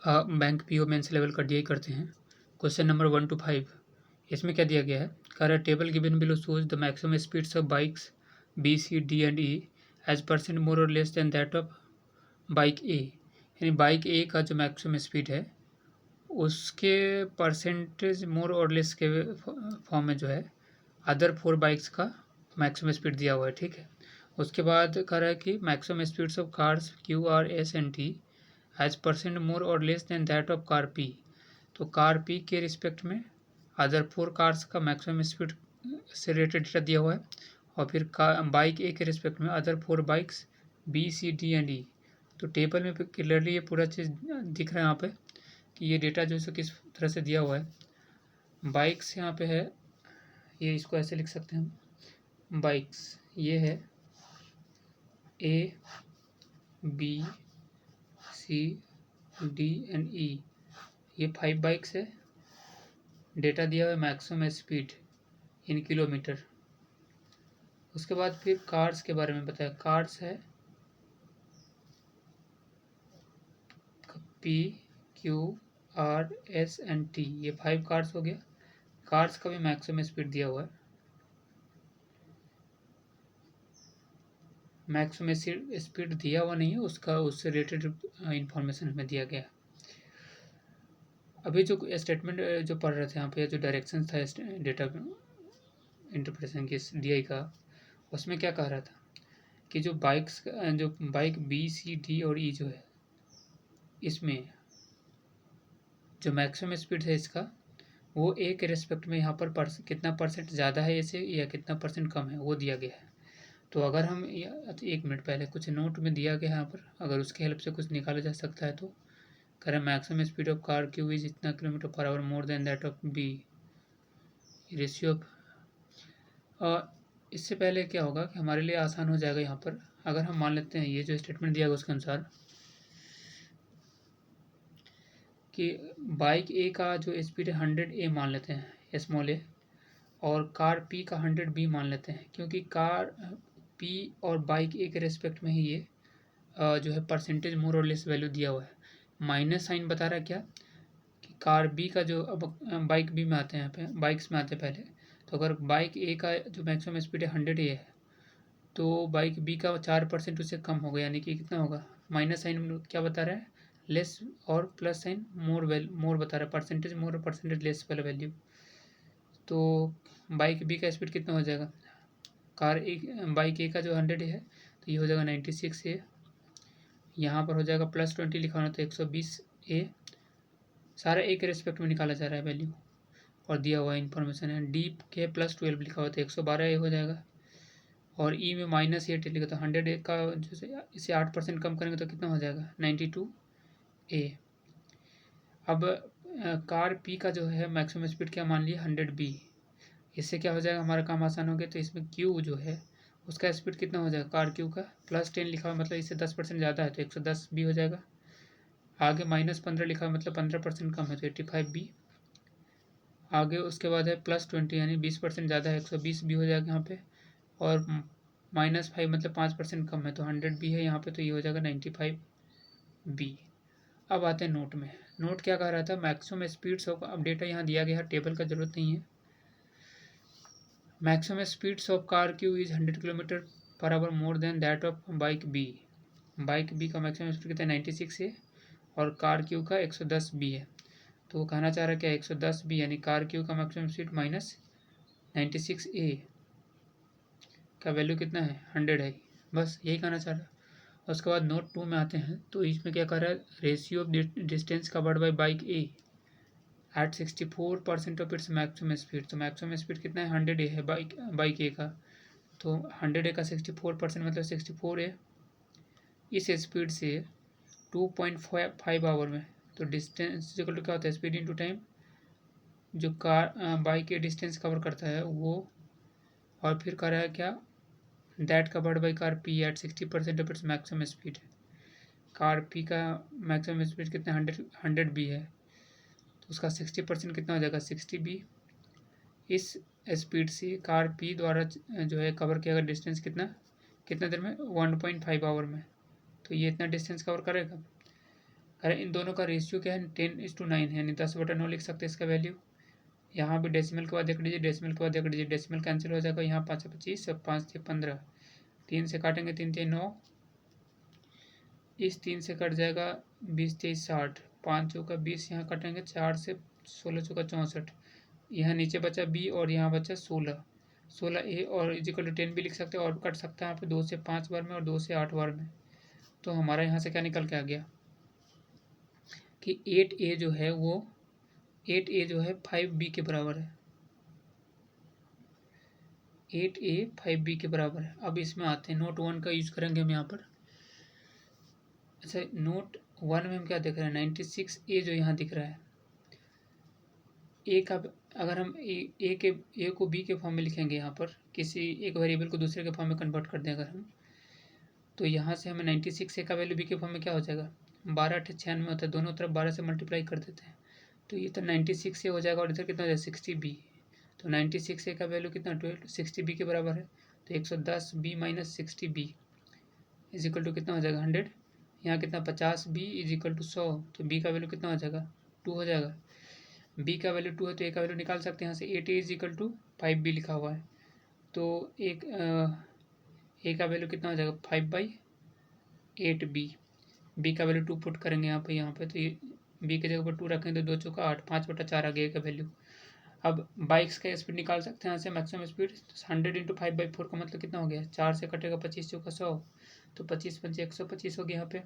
Bank PO mains level का DI करते हैं। क्वेश्चन नंबर 1 to 5, इसमें क्या दिया गया है, कह रहा है table given below shows the maximum speeds of bikes B C D and E as percent more or less than that of bike A. यानी बाइक ए का जो मैक्सिमम स्पीड है उसके परसेंटेज मोर और लेस के form में जो है other 4 bikes का मैक्सिमम स्पीड दिया हुआ है। ठीक है, उसके बाद कह रहा है कि maximum speeds of cars Q R S and T as percent more or less than that of car P. तो कार पी के रिस्पेक्ट में अदर 4 कार्स का मैक्सिमम स्पीड से रिलेटेड डेटा दिया हुआ है, और फिर बाइक ए के रिस्पेक्ट में other 4 bikes B C D and E. तो टेबल में क्लियरली ये पूरा चीज़ दिख रहा है यहाँ पे कि ये डेटा जो है किस तरह से दिया हुआ है। बाइक्स यहाँ पे है, ये इसको ऐसे लिख सकते हैं हम, बाइक्स ये है A B C D and E, ये 5 बाइक्स है। डेटा दिया हुआ है मैक्सिमम स्पीड इन किलोमीटर। उसके बाद फिर कार्स के बारे में बताया, कार्स है P Q R S and T, ये 5 कार्स हो गया। कार्स का भी मैक्सिमम स्पीड दिया हुआ है, मैक्सिमम स्पीड दिया हुआ नहीं है, उसका उससे रिलेटेड इंफॉर्मेशन हमें दिया गया। अभी जो स्टेटमेंट जो पढ़ रहे थे यहाँ पे, जो डायरेक्शन था डेटा इंटरप्रिटेशन की डीआई का, उसमें क्या कह रहा था कि जो बाइक बी सी डी और ई जो है, इसमें जो मैक्सिमम स्पीड है इसका वो ए के रेस्पेक्ट में यहाँ पर कितना परसेंट ज़्यादा है इसे या कितना परसेंट कम है वो दिया गया है। तो अगर हम 1 मिनट पहले कुछ नोट में दिया गया है यहाँ पर, अगर उसके हेल्प से कुछ निकाला जा सकता है तो करें maximum speed of car Q is इतना kilometre per hour more than that of B, ratio of. और इससे पहले क्या होगा कि हमारे लिए आसान हो जाएगा यहाँ पर, अगर हम मान लेते हैं ये जो स्टेटमेंट दिया गया उसके अनुसार कि बाइक ए का जो स्पीड है 100 ए मान लेते हैं स्मॉल ए, और कार पी का 100 बी मान लेते हैं, क्योंकि कार पी और बाइक ए के रेस्पेक्ट में ही ये जो है percentage more or less value दिया हुआ है। माइनस साइन बता रहा है क्या कि कार बी का जो, अब बाइक बी में आते हैं, यहाँ पे बाइक्स में आते हैं पहले, तो अगर बाइक ए का जो मैक्सिमम स्पीड है 100 ए है, तो बाइक बी का 4% उससे कम होगा, यानी कि कितना होगा, माइनस साइन क्या बता रहा है, लेस, और प्लस साइन मोर बता रहा है, परसेंटेज मोर और परसेंटेज लेस वाला वैल्यू। तो बाइक बी का स्पीड कितना हो जाएगा, बाइक ए का जो 100 है तो ये हो जाएगा 96 ए, यहाँ पर हो जाएगा +20 लिखा होना तो 120 ए, सारा ए के रेस्पेक्ट में निकाला जा रहा है वैल्यू, और दिया हुआ इन्फॉर्मेशन है। डी के +12 लिखा हुआ तो 112 ए हो जाएगा, और ई में -8 लिखा तो 100 ए का जैसे इसे 8% कम करेंगे तो कितना हो जाएगा 92 ए। अब कार पी का जो है मैक्सिमम स्पीड क्या मान लिया 100 बी, इससे क्या हो जाएगा, हमारा काम आसान हो गया। तो इसमें क्यू जो है उसका स्पीड कितना हो जाएगा, कार क्यू का +10 लिखा हुआ मतलब इससे 10% ज़्यादा है तो 110 बी हो जाएगा। आगे -15 लिखा हुआ मतलब 15% कम है तो 85 बी। आगे उसके बाद है +20 यानी 20% ज़्यादा है 120 बी हो जाएगा यहाँ पे, और -5 मतलब 5% कम है तो 100 बी है यहाँ पे, तो ये हो जाएगा 95 बी। अब आते हैं नोट में, नोट क्या कह रहा था, मैक्सिमम स्पीड्स ऑफ, अब डेटा यहाँ दिया गया है, टेबल का जरूरत नहीं है। Maximum speeds of car Q is 100 kilometre per hour more than that of bike B. Bike B का मैक्सिमम स्पीड कितना है 96 है, और कार क्यू का 110 बी है। तो वो कहना चाह रहा है क्या 110 बी यानी कार क्यू का मैक्सिमम स्पीड -96 ए का वैल्यू कितना है 100 है, बस यही कहना चाह रहा है। उसके बाद नोट 2 में आते हैं, तो इसमें क्या कर रहा है, ratio of distance covered by bike A at 64% of its maximum speed. तो मैक्सिमम स्पीड कितना है 100 ए है बाइक ए का, तो 100 ए का 64% मतलब 64 ए, इस स्पीड से 2.5 आवर में, तो डिस्टेंस इक्वल टू क्या होता है, स्पीड इनटू टाइम, जो कार बाइक के डिस्टेंस कवर करता है वो, और फिर कर रहा है क्या, that covered by car P at 60% of its maximum speed. Car P का मैक्सिमम स्पीड कितना 100 बी है, तो उसका 60% कितना हो जाएगा 60 बी। इस स्पीड से कार पी द्वारा जो है कवर किया गया डिस्टेंस कितना देर में 1.5 आवर में, तो ये इतना डिस्टेंस कवर करेगा। अरे इन दोनों का रेशियो क्या है, 10:9 है, यानी 10/9 लिख सकते हैं इसका वैल्यू। यहाँ भी डेसिमल के बाद एक डिजिट, डेसिमल के बाद एक डिजिट, डेसिमल कैंसिल हो जाएगा। यहाँ 5 25 और 5 15, 3 से काटेंगे 3 3 9, इस 3 से कट जाएगा 20 23 60, 5 चौका 20, यहाँ कटेंगे 4 से 16 चौका 64, यहाँ नीचे बचा बी और यहाँ बचा 16 ए और इजिकल टू 10 भी लिख सकते हैं, और कट सकता है यहाँ पे 2 से 5 बार में और 2 से 8 बार में। तो हमारा यहाँ से क्या निकल के आ गया कि 8A जो है वो 8A जो है 5B के बराबर है। 8A 5B के बराबर है। अब इसमें आते हैं, नोट 1 का यूज करेंगे हम यहाँ पर। अच्छा, नोट 1 में हम क्या देख रहे हैं, 96A जो यहाँ दिख रहा है, ए का अगर हम ए को बी के फॉर्म में लिखेंगे, यहाँ पर किसी एक वेरिएबल को दूसरे के फॉर्म में कन्वर्ट कर दें अगर हम, तो यहाँ से हमें 96A का वैल्यू बी के फॉर्म में क्या हो जाएगा, 12 96 होता है, दोनों तरफ 12 से मल्टीप्लाई कर देते हैं, तो ये तो 96A हो जाएगा, और इधर कितना हो जाएगा 60B। तो 96A का वैल्यू कितना 60B के बराबर है, तो 110B minus 60B is equal to कितना हो जाएगा 100। यहाँ कितना 50B इज इक्वल टू 100, तो बी का वैल्यू कितना हो जाएगा 2 हो जाएगा। बी का वैल्यू 2 है तो ए का वैल्यू निकाल सकते हैं यहाँ से, 8A is equal to 5B लिखा हुआ है, तो एक ए का वैल्यू कितना हो जाएगा 5/8B। बी का वैल्यू 2 पुट करेंगे यहाँ पे तो ये बी के जगह पर 2 रखेंगे तो 2 चौका 8, 5/4 आ गया का वैल्यू। अब बाइक्स का स्पीड निकाल सकते हैं यहाँ से, मैक्सिमम स्पीड 100 × 5/4 का मतलब कितना हो गया, 4 से कटेगा 25 चौका 100, तो 25 पंचे 125 हो गया यहाँ पे।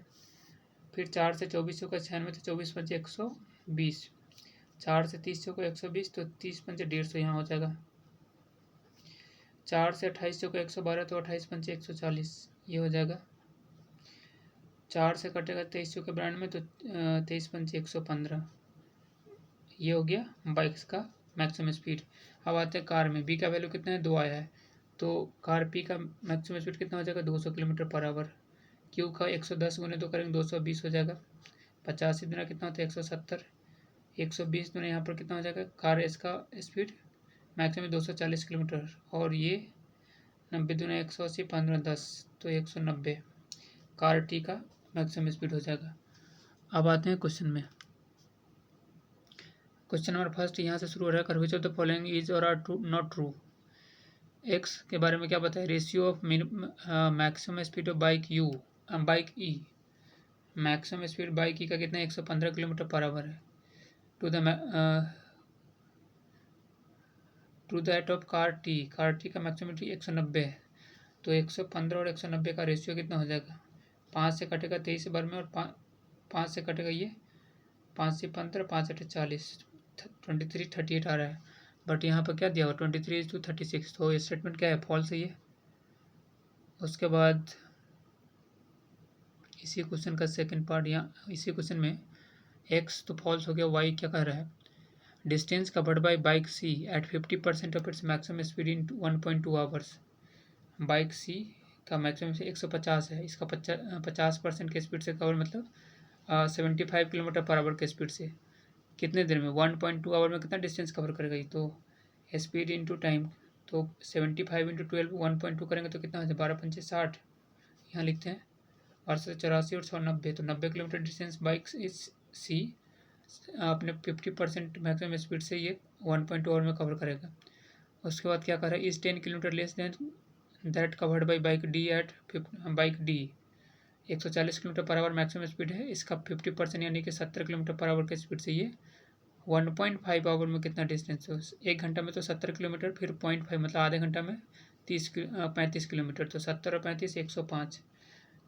फिर 4 से 24 चौका 96, तो 24 पंचे 120, 4 से 30 चौका 120, तो 30 पंचे 150 यहाँ हो जाएगा। 4 से 28 चौका 112, तो 28 पंचे 140 ये हो जाएगा। 4 से कटेगा 23 चौके 92, तो 23 पंचे 115 ये हो गया बाइक्स का मैक्सिमम स्पीड। अब आते हैं कार में, बी का वैल्यू कितना है 2 आया है, तो कार पी का मैक्सिमम स्पीड कितना हो जाएगा 200 किलोमीटर पर आवर। क्यू का 110 गुने 2 करेंगे 220 हो जाएगा। 50 से दुना कितना होता है 170, 120 दुना यहाँ पर कितना हो जाएगा, कार इसका स्पीड मैक्सिमम 240 किलोमीटर, और ये 90 दुना 180, 15 10, तो 190 कार टी का मैक्सिमम स्पीड हो जाएगा। अब आते हैं क्वेश्चन में। क्वेश्चन नंबर फर्स्ट यहाँ से शुरू हो रहा है, which of the following is or are true not true. X के बारे में क्या बताया, ratio of maximum speed of bike E, maximum speed bike E का कितना 115 किलोमीटर पर आवर है, to that of car T का मैक्सिमम 190 है, तो 115 और 190 का रेशियो कितना हो जाएगा, 5 से कटेगा 23 बार में, और 5 से कटेगा ये 5 से 15, 5 8 40, 23 38 आ रहा है, बट यहाँ पर क्या दिया हुआ 23:36, तो ये स्टेटमेंट क्या है फॉल्स है ये। उसके बाद इसी क्वेश्चन का सेकंड पार्ट, यहाँ इसी क्वेश्चन में एक्स तो फॉल्स हो गया, वाई क्या कह रहा है, distance covered by bike C at 50% of its maximum speed in 1.2 hours. Bike C का मैक्सिमम से 150 है, इसका 50% के स्पीड से कवर मतलब 75 किलोमीटर पर आवर के स्पीड से कितने देर में 1.2 आवर में कितना डिस्टेंस कवर करेगा, तो स्पीड इंटू टाइम, तो 75 × 12 1.2 करेंगे तो कितना हो जाए 12 पंचे 60, यहाँ लिखते हैं 884 और 190, तो 90 किलोमीटर डिस्टेंस बाइक इस सी अपने 50% मैक्सिमम स्पीड से ये 1.2 आवर में कवर करेगा। उसके बाद क्या कर रहा है, इस 10 kilometre less than that covered by bike D at bike D 140 kilometre per hour maximum speed है, इसका 50% यानी कि 70 किलोमीटर पर आवर के स्पीड से ये 1.5 आवर में कितना डिस्टेंस है, 1 घंटा में तो 70 किलोमीटर, फिर 0.5 मतलब आधे घंटा में 35 किलोमीटर, तो 70 और 35 105,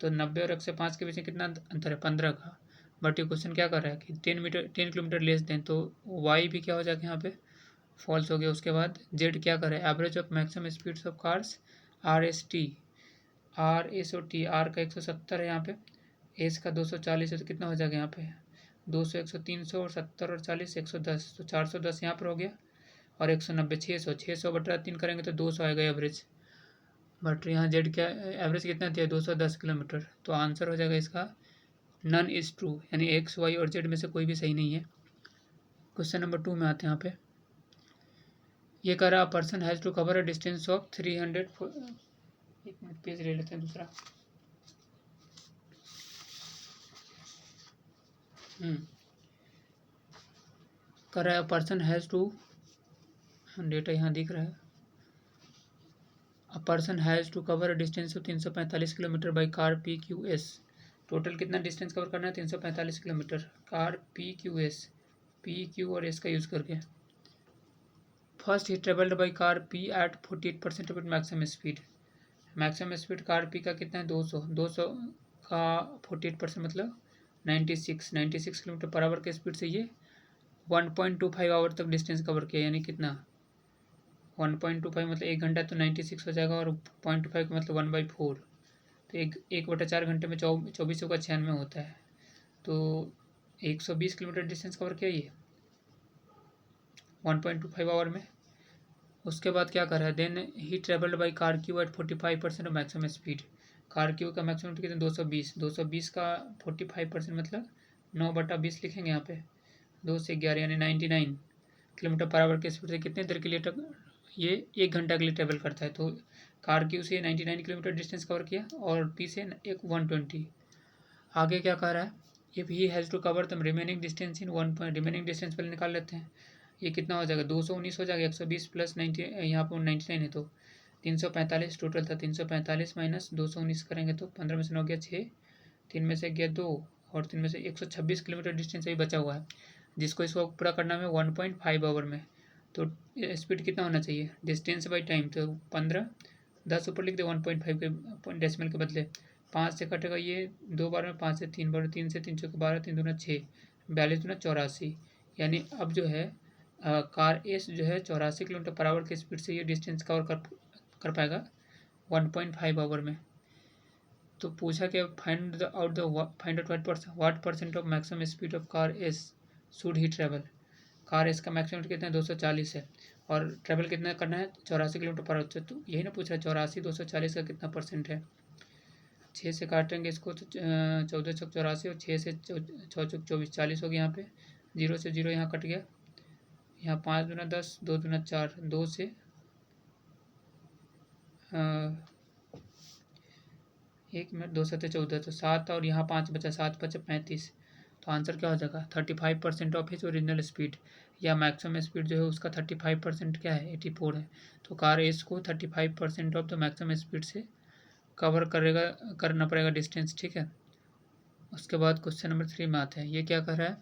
तो 90 और 105 के बीच में कितना अंतर है 15 का। बट ये क्वेश्चन क्या कर रहा है कि 10 किलोमीटर लेस दें, तो वाई भी क्या हो जाएगा यहाँ पे फॉल्स हो गया। उसके बाद जेड क्या कर रहा है, average of maximum speeds of cars R S और टी, आर का 170 है यहाँ पे, एस का 240 है, तो कितना हो जाएगा यहाँ पे 200 100 300 और 70 और 40 110, तो 410 यहाँ पर हो गया, और 190 600 बटा 3 करेंगे तो 200 आएगा एवरेज। बट यहाँ जेड क्या एवरेज कितना दिया 210 किलोमीटर, तो आंसर हो जाएगा इसका नन इज ट्रू, यानी एक्स वाई और जेड में से कोई भी सही नहीं है। क्वेश्चन नंबर 2 में आते हैं यहाँ पे, ये कह रहा person has to cover a distance of 300, एक मिनट पेज ले लेते हैं दूसरा। कर रहा है पर्सन हैज़ टू, डेटा यहाँ दिख रहा है, a person has to cover a distance of 345 kilometre by car P Q S. Total कितना डिस्टेंस कवर करना है? 345 kilometre. Car P Q S, P Q और एस का यूज़ करके। First he travelled by car P at 48% of it maximum speed. Maximum speed car P का कितना है? 200। 200 का 48% मतलब 96 किलोमीटर पर आवर के स्पीड से ये 1.25 आवर तक डिस्टेंस कवर किया। यानी कितना? 1.25 मतलब 1 घंटा, तो 96 हो जाएगा, और 0.25 का मतलब 1/4, तो 1/4 घंटे में 2496 होता है। तो 120 किलोमीटर डिस्टेंस कवर किया ये 1.25 आवर में। उसके बाद क्या कर रहा है? Then he travelled by car Q at 45% of maximum speed. Car Q का मैक्सिमम कितना? 220। 220 का 45% मतलब 9/20 लिखेंगे यहाँ पे, 2 से 11 यानी 99 किलोमीटर पर आवर के स्पीड से कितने देर के लिए ये 1 घंटा के लिए ट्रेवल करता है। तो कार क्यू से 99 किलोमीटर डिस्टेंस कवर किया, और पी से एक 120। आगे क्या कह रहा है? If he has to cover the remaining distance in 1 point, remaining distance पहले निकाल लेते हैं। ये कितना हो जाएगा? 219 हो जाएगा। 120 प्लस 90, यहाँ पर 99 है तो 345 टोटल था। 345 माइनस 219 करेंगे तो 15 में से 9 गया 6, 3 में से गया 2, और 3 में से 126 किलोमीटर डिस्टेंस अभी बचा हुआ है, जिसको इसको पूरा करना है 1.5 आवर में। तो स्पीड कितना होना चाहिए? डिस्टेंस बाई टाइम, तो 15, 10 ऊपर लिख दे 1.5 के डेसिमल के बदले। 5 से कटेगा ये 2 बार में, 5 से 3 बार, 3 से 3 चौके 12, 3 दूना 6, 42 दूना 84। यानी अब जो है कार एस जो है 84 किलोमीटर पर आवर की स्पीड से ये डिस्टेंस कवर कर पाएगा 1.5 आवर में। तो पूछा कि find out what percent of maximum speed of car S should he travel. Car S का मैक्सिमम कितना है? 240 है, और ट्रेवल कितना करना है? 84 किलोमीटर पर आवर। तो यही ना पूछ रहा है, 84 240 का कितना परसेंट है। 6 से काटेंगे इसको तो 14 चौक 84, और 6 से 6 चौक 24, 40 हो गया। यहाँ पे 0 से 0 यहाँ कट गया, यहाँ 5 दूना 10, 2 दूना 4, 2 से 1 मिनट, 2 7 14, तो 7, और यहाँ 5 बचा, 7 बचा 35। तो आंसर क्या हो जाएगा? 35% ऑफ हिज ओरिजिनल स्पीड, या मैक्सिमम स्पीड जो है उसका 35% क्या है? 84 है। तो कार एस को 35% ऑफ द मैक्सिमम स्पीड से कवर करना पड़ेगा डिस्टेंस। ठीक है। उसके बाद क्वेश्चन नंबर 3 में आते हैं। ये क्या कर रहा है?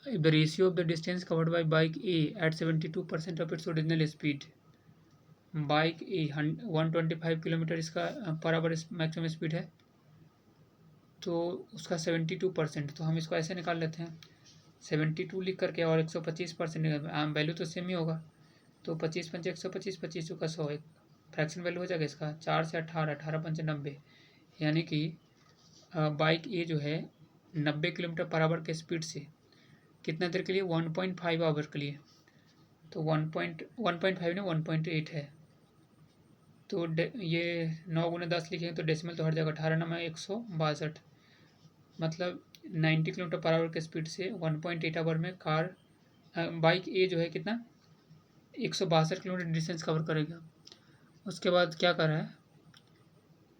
The ratio of the distance covered by bike A at 72% of its original speed. Bike A 125 kilometre इसका पर आवर मैक्सिमम स्पीड है, तो उसका 72%, तो हम इसको ऐसे निकाल लेते हैं 72 लिख करके, और 125% आम वैल्यू तो सेम ही होगा। तो 25 पंचे 125, 25 चौका 100, एक फ्रैक्शन वैल्यू हो जाएगा इसका। 4 से 18, 18 पंचे 90, यानी कि बाइक ए जो है 90 किलोमीटर पर आवर के स्पीड से कितना देर के लिए? 1.5 आवर के लिए। तो 1.5 ने 1.8 है, तो ये 9 गुना 10 लिखेंगे तो डेसिमल तो हट जाएगा। 18 9 162, मतलब 90 किलोमीटर पर आवर के स्पीड से 1.8 आवर में कार बाइक ए जो है कितना? 162 किलोमीटर डिस्टेंस कवर करेगा। उसके बाद क्या कर रहा है?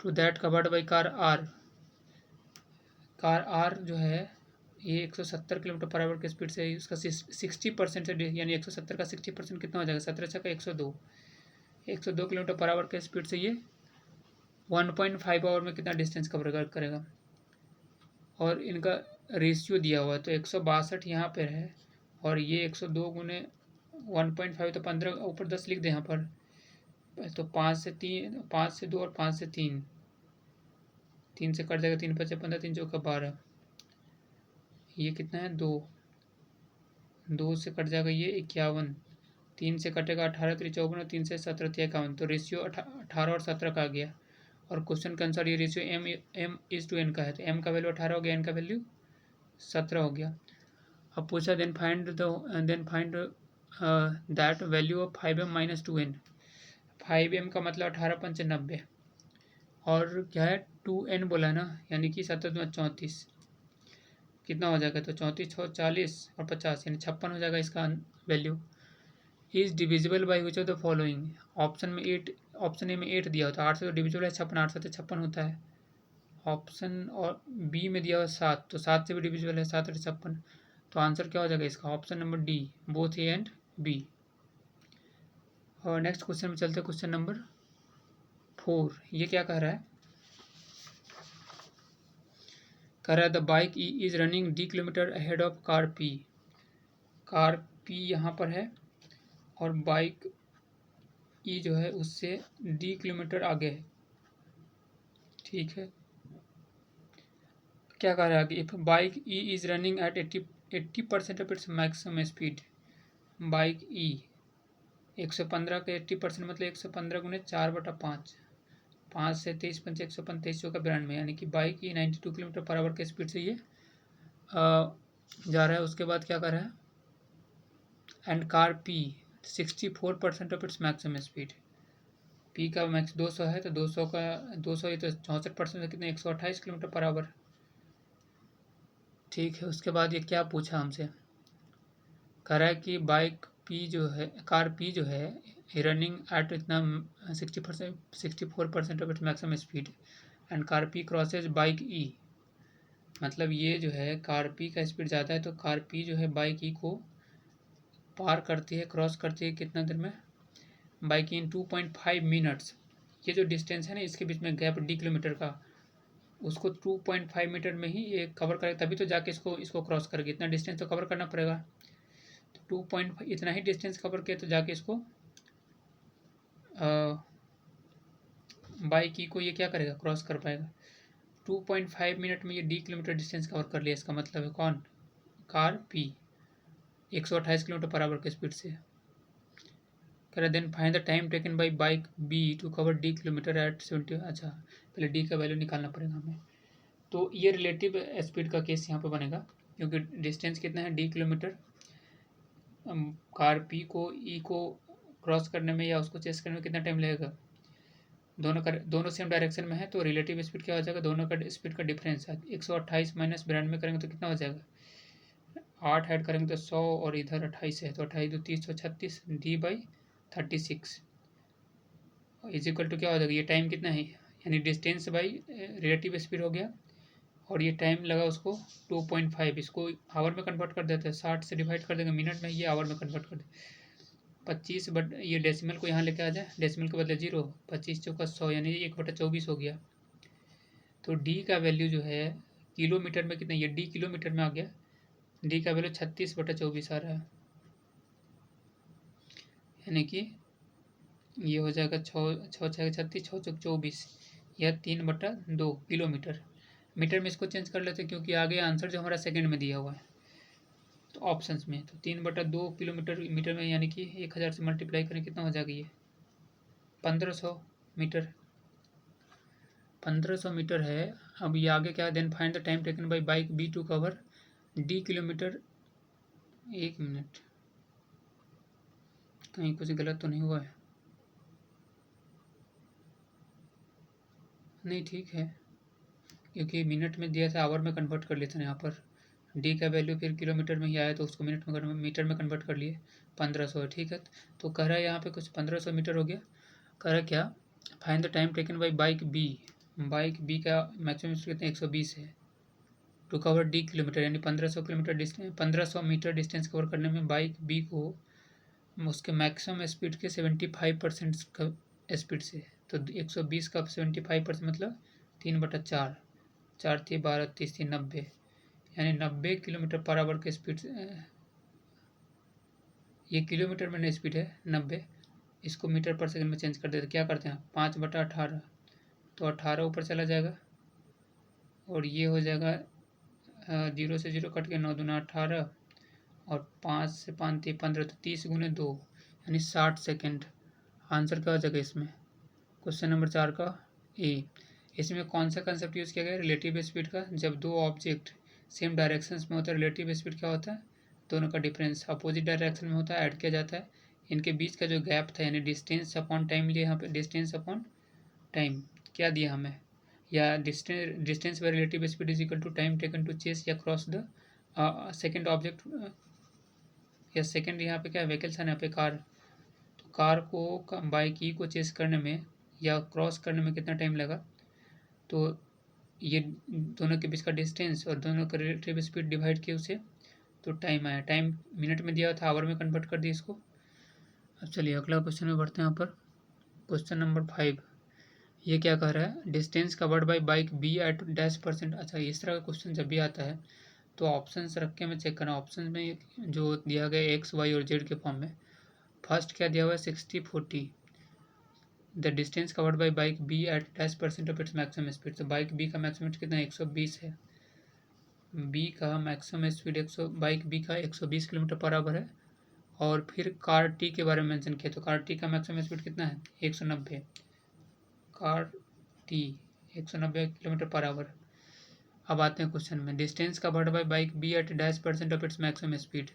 To that covered by car R. Car R जो है ये 170 किलोमीटर पर आवर के स्पीड से उसका 60% से, यानी 170 का 60% कितना हो जाएगा? 17 छक्का 102, 102 किलोमीटर पर आवर के स्पीड से ये 1.5 आवर में कितना डिस्टेंस कवर करेगा। और इनका रेशियो दिया हुआ है, तो 162 यहाँ पर है, और ये 102 गुने 1.5, तो 15 ऊपर 10 लिख दे यहाँ पर। तो 5 से 3, 5 से 2 और 5 से 3, 3 से कट जाएगा, 3 5 15, 3 चौका 12, ये कितना है? 2, 2 से कट जाएगा ये 51, 3 से कटेगा 18 3 54, और 3 से 17 51, तो रेशियो 18 और 17 का आ गया। और क्वेश्चन के अनुसार ये ratio M is to N का है, तो एम का वैल्यू 18 हो गया, एन का वैल्यू 17 हो गया। अब पूछा then find that value of 5m minus 2n। 5m का मतलब 18 पंचे 90, और क्या है 2n बोला है ना, यानी कि 7 34, कितना हो जाएगा? तो 34 6 40 और 50, यानी 56 हो जाएगा इसका value. Is divisible by which of the following. Option में 8, ऑप्शन ए में 8 दिया होता है, 8 से तो डिविजिबल है 56, 8 से तो 56 होता है, ऑप्शन और बी में दिया हुआ 7, तो 7 से भी डिविजिबल है, 7 और 56, तो आंसर क्या हो जाएगा इसका? Option number D, both A and B. और नेक्स्ट क्वेश्चन में चलते हैं, क्वेश्चन नंबर 4। ये क्या कह रहा है? कह रहा है the bike E is running D kilometre ahead of car P. Car P यहाँ पर है और बाइक ई जो है उससे डी किलोमीटर आगे है, ठीक है। क्या कह रहा है? If bike E is running at 80% of its maximum speed. Bike E 115 के 80% मतलब 115 गुने 4/5, 5 से 23 पंच 135 चौका 92, यानी कि बाइक ई 92 किलोमीटर पर आवर के स्पीड से ये जा रहा है। उसके बाद क्या कर रहा है? And car P 64% of its maximum speed. P का मैक्स 200 है, तो 200 का 200 ये तो 64% कितने 128 किलोमीटर पर आवर, ठीक है। उसके बाद ये क्या पूछा हमसे? कह रहा है कि बाइक पी जो है, कार पी जो है रनिंग एट इतना 64% of its maximum speed and car P crosses bike E. मतलब ये जो है कार पी का स्पीड ज़्यादा है, तो कार पी जो है बाइक ई को पार करती है, क्रॉस करती है कितना देर में? Bike in 2.5 minutes. ये जो डिस्टेंस है ना, इसके बीच में गैप डी किलोमीटर का, उसको 2.5 मीटर में ही ये कवर करेगा, तभी तो जाके इसको क्रॉस करेगी। इतना डिस्टेंस तो कवर करना पड़ेगा, तो 2.5 इतना ही डिस्टेंस कवर किया तो जाके इसको बाइक ई को ये क्या करेगा? क्रॉस कर पाएगा। 2.5 मिनट में ये डी किलोमीटर डिस्टेंस कवर कर लिया। इसका मतलब है कौन? Car P 128 kilometre per hour के स्पीड से। कह रहा then find the time taken by bike B to cover D kilometre at 70। अच्छा, पहले डी का वैल्यू निकालना पड़ेगा हमें। तो ये रिलेटिव स्पीड का केस यहाँ पे बनेगा, क्योंकि डिस्टेंस कितना है? D kilometre. कार पी को ई को क्रॉस करने में या उसको चेस करने में कितना टाइम लगेगा? दोनों सेम डायरेक्शन में है, तो रिलेटिव स्पीड क्या हो जाएगा? दोनों का स्पीड का डिफरेंस है। 128 माइनस 92 करेंगे तो कितना हो जाएगा? 8 ऐड करेंगे तो 100, और इधर 28 है, तो 28 2 30 136 D by 36 is equal to क्या हो जाएगा? ये टाइम कितना है? यानी डिस्टेंस बाई रिलेटिव स्पीड हो गया, और ये टाइम लगा उसको 2.5। इसको आवर में कन्वर्ट कर देते हैं, 60 से डिवाइड कर देंगे मिनट में, ये आवर में कन्वर्ट कर दें 25, बट ये डेसिमल को यहाँ लेके आ जाए, डेसिमल के बदले 0, 25 चौका 100, यानी 1/24 हो गया। तो डी का वैल्यू जो है किलोमीटर में कितना? ये डी किलोमीटर में आ गया। डी का वैल्यू 36/24 आ रहा है, यानी कि ये हो जाएगा 6×6 = 36, 6×4 = 24, यह 3/2 किलोमीटर। मीटर में इसको चेंज कर लेते हैं, क्योंकि आगे आंसर जो हमारा सेकंड में दिया हुआ है तो ऑप्शंस में, तो 3/2 किलोमीटर मीटर में, यानी कि 1000 से मल्टीप्लाई करें कितना हो जाएगा? ये 1500 मीटर। 1500 मीटर है। अब ये आगे क्या है? Then find the time taken by bike B to cover D kilometre. 1 minute, कहीं कुछ गलत तो नहीं हुआ है? नहीं, ठीक है, क्योंकि मिनट में दिया था, आवर में कन्वर्ट कर लेते हैं यहाँ पर। डी का वैल्यू फिर किलोमीटर में ही आया, तो उसको मीटर में कन्वर्ट कर लिए। 1500 है, ठीक है। तो कह रहा है यहाँ पे कुछ 1500 मीटर हो गया। कह रहा है क्या? Find the time taken by bike B. Bike B का मैक्सिमम स्पीड कितना? 120 है, टू कवर डी किलोमीटर, यानी 1500 kilometre distance, 1500 metre distance cover करने में बाइक बी को उसके मैक्सिमम स्पीड के 75% का स्पीड से, तो 120 का 75% मतलब 3/4, 4 × 12 30 90, यानी 90 किलोमीटर पर आवर के स्पीड से। ये किलोमीटर में नहीं स्पीड है 90, इसको मीटर पर सेकंड में चेंज कर देते। क्या करते हैं? 5/18, तो 18 ऊपर चला जाएगा, और ये हो जाएगा 0 से 0 कट के 9 दूना 18, और 5 से 5 3 15, तो 30 × 2 यानी 60 सेकेंड। आंसर क्या हो जाएगा इसमें? क्वेश्चन नंबर 4 का ए। इसमें कौन सा कंसेप्ट यूज़ किया गया? रिलेटिव स्पीड का। जब दो ऑब्जेक्ट सेम डायरेक्शंस में होता है, रिलेटिव स्पीड क्या होता है? दोनों का डिफरेंस अपोजिट डायरेक्शन में होता है, ऐड किया जाता है। इनके बीच का जो गैप था, यानी डिस्टेंस अपॉन टाइम लिया यहाँ पे, डिस्टेंस अपॉन टाइम क्या दिया हमें? या distance by relative speed is equal to time taken to chase या क्रॉस द सेकेंड ऑब्जेक्ट, या सेकेंड यहाँ पे क्या व्हीकल था? यहाँ पे कार। तो कार को बाइक ई को चेस करने में या क्रॉस करने में कितना टाइम लगा? तो ये दोनों के बीच का डिस्टेंस और दोनों का रिलेटिव स्पीड डिवाइड किए उसे, तो टाइम आया। टाइम मिनट में दिया था, आवर में कन्वर्ट कर दिया इसको। अब चलिए अगला क्वेश्चन में बढ़ते हैं। यहाँ पर क्वेश्चन नंबर 5, ये क्या कह रहा है, distance covered by bike B at dash %। अच्छा, इस तरह का क्वेश्चन जब भी आता है तो ऑप्शन रख के हमें चेक करना। ऑप्शन में जो दिया गया एक्स वाई और जेड के फॉर्म में, फर्स्ट क्या दिया हुआ है 60-40, the distance covered by bike B at dash % of its maximum speed. तो बाइक बी का मैक्सिमम कितना है, 120 है। बी का मैक्सिमम स्पीड 100, बाइक बी का 120 किलोमीटर पर आवर है। और फिर कार टी के बारे में मेंशन किया, तो कार टी का मैक्सिमम स्पीड कितना है, 190। Car T 190 kilometre per hour. अब आते हैं क्वेश्चन में, distance covered by bike B at dash % of its maximum speed.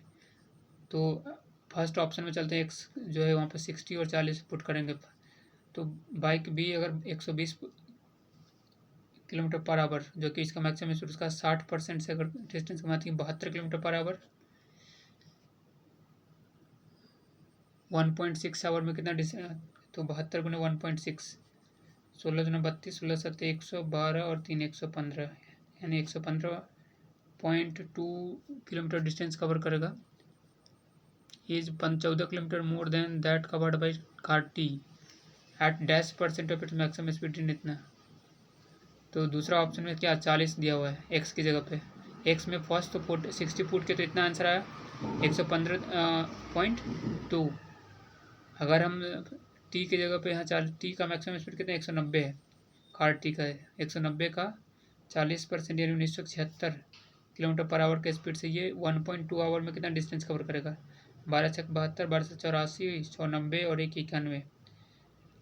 तो फर्स्ट ऑप्शन में चलते हैं, एक्स जो है वहाँ पर 60 और 40 पुट करेंगे। तो बाइक बी अगर 120 किलोमीटर पर आवर, जो कि इसका मैक्सिमम स्पीड, उसका 60% से अगर डिस्टेंस कमाती है 72 किलोमीटर पर आवर, 1.6 आवर में कितना डिस्टेंस, तो 72 गुना 1.6, 16 गुना 32, 16 7 112 और 3 115, यानी 115.2 किलोमीटर डिस्टेंस कवर करेगा। Is 14 kilometre more than that covered by car T at dash % of its maximum speed in इतना। तो दूसरा ऑप्शन में क्या 40 दिया हुआ है एक्स की जगह पे। एक्स में फर्स्ट तो 60 फुट के, तो इतना आंसर आया 115.2। अगर हम टी की जगह पे यहाँ 40, टी का मैक्सिमम स्पीड कितना 190 है, कार टी का है 190 का 40% यानी 1976 किलोमीटर पर आवर के स्पीड से ये 1.2 आवर में कितना डिस्टेंस कवर करेगा, 12×72, 12×84, 190 और 1×91,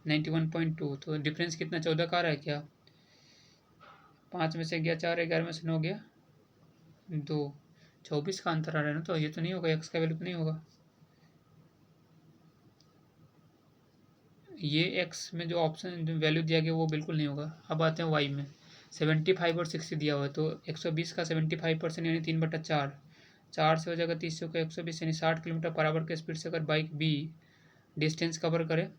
91.2। तो डिफरेंस कितना 14 का आ रहा है क्या, 5 में से गया 4, 11 में से 9 गया 2, 24 का अंतर आ रहा है ना। तो ये तो नहीं होगा, एक्स का वैल्यू तो नहीं होगा। ये एक्स में जो ऑप्शन वैल्यू दिया गया वो बिल्कुल नहीं होगा। अब आते हैं वाई में, 75 और 60 दिया हुआ है, तो 120 का 75% यानी 3/4, 4 से हो जाएगा 30 का 120 यानी 60 किलोमीटर पर आवर के स्पीड से अगर बाइक बी डिस्टेंस कवर करे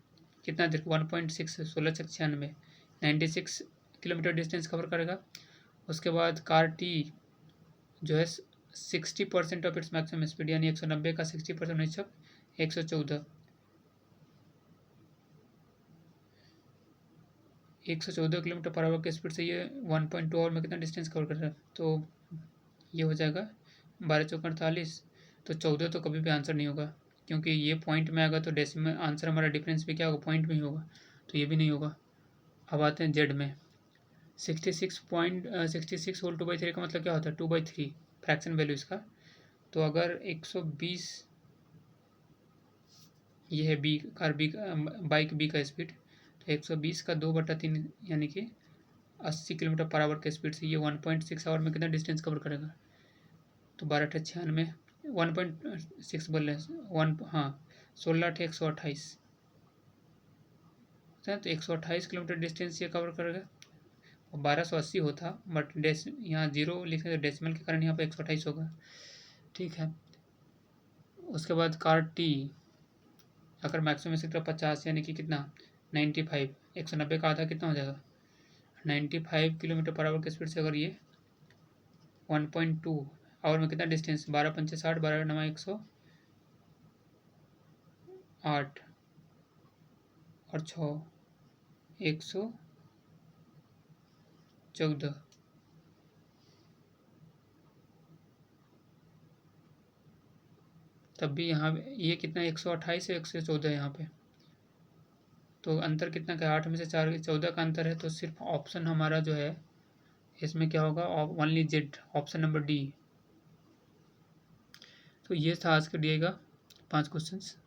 कितना देर, 1.6, 16×96, 96 किलोमीटर डिस्टेंस कवर करेगा। उसके बाद कार टी जो है 60% ऑफ इट्स मैक्सिमम स्पीड, यानी 190 का 60% 114, 114 किलोमीटर पर आवर के स्पीड से ये 1.2 आवर में कितना डिस्टेंस कवर कर रहा है। तो ये हो जाएगा 12×4=48। तो 14 तो कभी भी आंसर नहीं होगा, क्योंकि ये पॉइंट में आएगा तो डेसिमल आंसर हमारा डिफरेंस भी क्या होगा, पॉइंट में ही होगा, तो ये भी नहीं होगा। अब आते हैं जेड में, 66 होल 2/3 का मतलब क्या होता है, 2/3 फ्रैक्शन वैल्यू इसका। तो अगर 120 ये है B car B bike B का स्पीड, तो 120 का 2/3 यानी कि 80 किलोमीटर पर आवर के स्पीड से ये 1.6 आवर में कितना डिस्टेंस कवर करेगा, तो 12×96, 1.6 बोल रहे हैं, 1 हाँ 16×128, तो 128 किलोमीटर डिस्टेंस ये कवर करेगा। 1280 होता, बट यहाँ 0 लिखे तो डेसिमल के कारण यहाँ पे 128 होगा, ठीक है। उसके बाद कार टी अगर मैक्सिमम इसकी तरफ 50 यानी कि कितना 95, 190 का आधा कितना हो जाएगा 95 किलोमीटर पर आवर के स्पीड से अगर ये 1.2 आवर में कितना डिस्टेंस, 12×5=60, 12×9=108 और 6 114, तब भी यहाँ ये कितना 128 है 114 यहाँ पे, तो अंतर कितना का 8 में से 4 14 का अंतर है। तो सिर्फ ऑप्शन हमारा जो है इसमें क्या होगा, only Z, option number D. तो ये था आज के दिएगा 5 क्वेश्चंस।